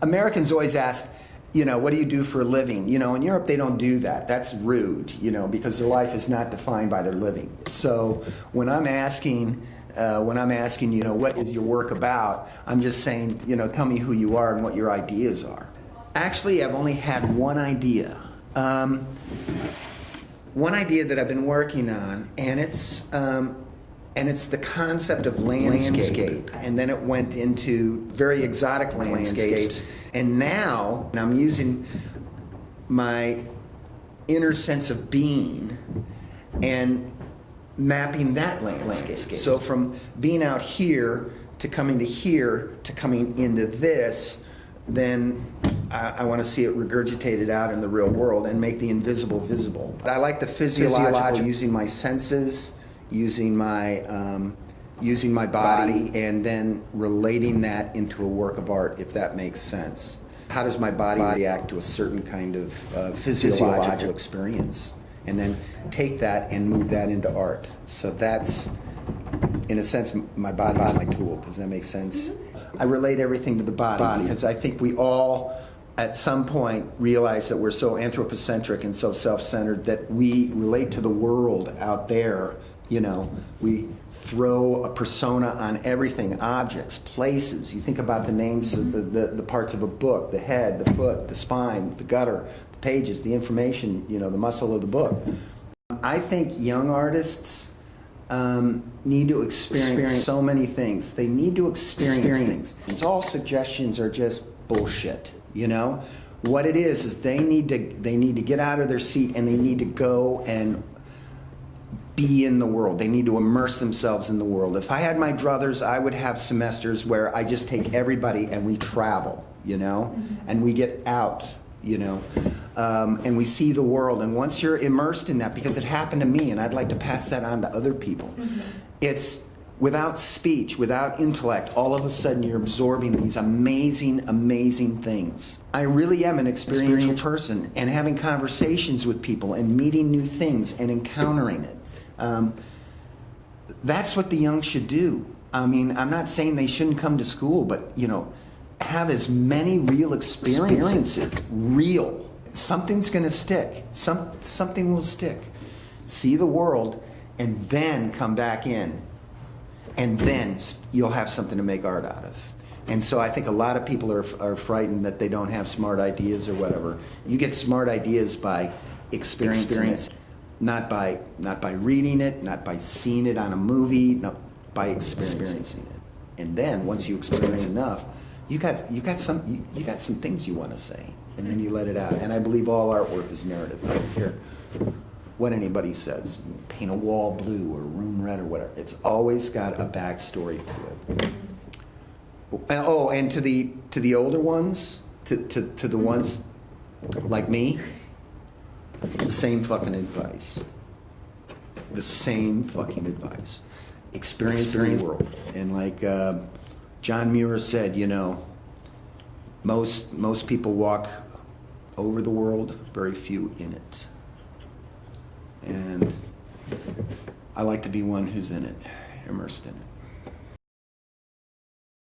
Americans always ask, what do you do for a living? In Europe they don't do that. That's rude, because their life is not defined by their living. So when I'm asking, what is your work about? I'm just saying, tell me who you are and what your ideas are. Actually, I've only had one idea. One idea that I've been working on, and it's the concept of landscape. And then it went into very exotic landscapes. And now I'm using my inner sense of being and mapping that landscape. So from being out here to coming to here to coming into this, then I want to see it regurgitated out in the real world and make the invisible visible. I like the physiological, using my senses, using my body, and then relating that into a work of art, if that makes sense. How does my body react to a certain kind of physiological experience? And then take that and move that into art. So that's, in a sense, my body is my tool. Does that make sense? I relate everything to the body because I think we all, at some point, realize that we're so anthropocentric and so self-centered that we relate to the world out there. We throw a persona on everything, objects, places. You think about the names of the parts of a book, the head, the foot, the spine, the gutter, the pages, the information, the muscle of the book. I think young artists need to experience so many things. They need to experience things. All suggestions are just bullshit, What it is they need to get out of their seat and they need to go and be in the world. They need to immerse themselves in the world. If I had my druthers, I would have semesters where I just take everybody and we travel, and we get out, and we see the world. And once you're immersed in that, because it happened to me and I'd like to pass that on to other people, it's without speech, without intellect, all of a sudden you're absorbing these amazing, amazing things. I really am an experiential person, and having conversations with people and meeting new things and encountering it. That's what the young should do. I mean, I'm not saying they shouldn't come to school, but, have as many real experiences. Real. Something's going to stick. Something will stick. See the world and then come back in. And then you'll have something to make art out of. And so I think a lot of people are frightened that they don't have smart ideas or whatever. You get smart ideas by experiencing it. Not by reading it, not by seeing it on a movie, no, by experiencing it. And then once you experience enough, you got some things you want to say, and then you let it out. And I believe all artwork is narrative. I don't care what anybody says. Paint a wall blue or a room red or whatever. It's always got a backstory to it. Oh, and to the older ones, to the ones like me, the same fucking advice. The same fucking advice. Experience the world. And like John Muir said, most people walk over the world, very few in it. And I like to be one who's in it, immersed in it.